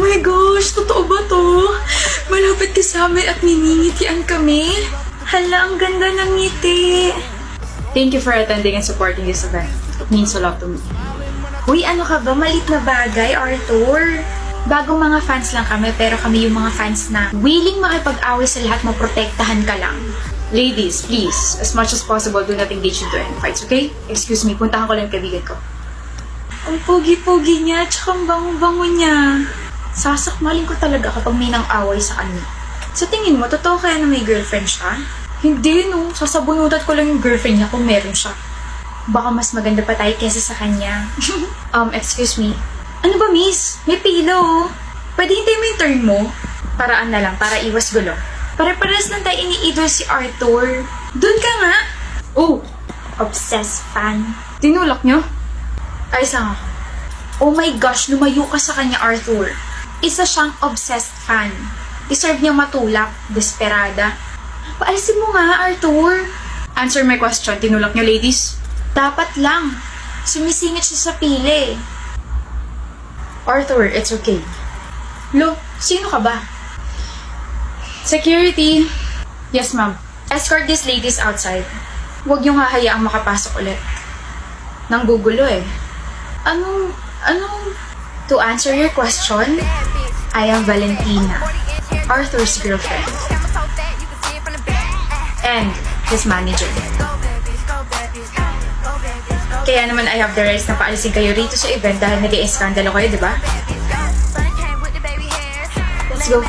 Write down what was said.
my gosh, totoo ba to? Malapit ka sa amin at niningitian kami. Hala, ang ganda ng ngiti. Thank you for attending and supporting this event. It means a lot to me. Uy, ano ka ba? Malit na bagay, Arthur. Bagong mga fans lang kami, pero kami yung mga fans na willing makipag-away sa lahat, maprotektahan ka lang. Ladies, please, as much as possible, do not engage into any fights, okay? Excuse me, puntahan ko lang yung kaibigan ko. Ang pogi-pogi niya, tsaka ang bango-bango niya. Sasakmalin ko talaga kapag may nang away sa kanya. Sa tingin mo, totoo kaya na may girlfriend siya? Hindi, no. Sasabunutan ko lang yung girlfriend niya kung meron siya. Baka mas maganda pa tayo kesa sa kanya. Excuse me. Ano ba, miss? May pila, oh. Pwede hintayin mo yung turn mo? Paraan na lang, para iwas gulo. Pare-pares lang tayo ini-idol si Arthur. Doon ka nga. Oh, Obsessed fan. tinulak niyo? Ayos lang ako. Oh my gosh, lumayo ka sa kanya, Arthur. Isa siyang obsessed fan. Deserve niyang matulak, desperada. Paalisin mo nga, Arthur. Answer my question. Tinulak niyo, ladies? Dapat lang. Sumisingit siya sa pili. Arthur, it's okay. Lo, sino ka ba? Security. Yes, ma'am. Escort these ladies outside. Huwag niyong hahayaang makapasok ulit. Nanggugulo eh. Anong... To answer your question, I am Valentina, Arthur's girlfriend. And his manager. Kaya naman I have the rights na paalisin kayo rito sa event dahil nag-i-eskandalo kayo, di ba? Let's go.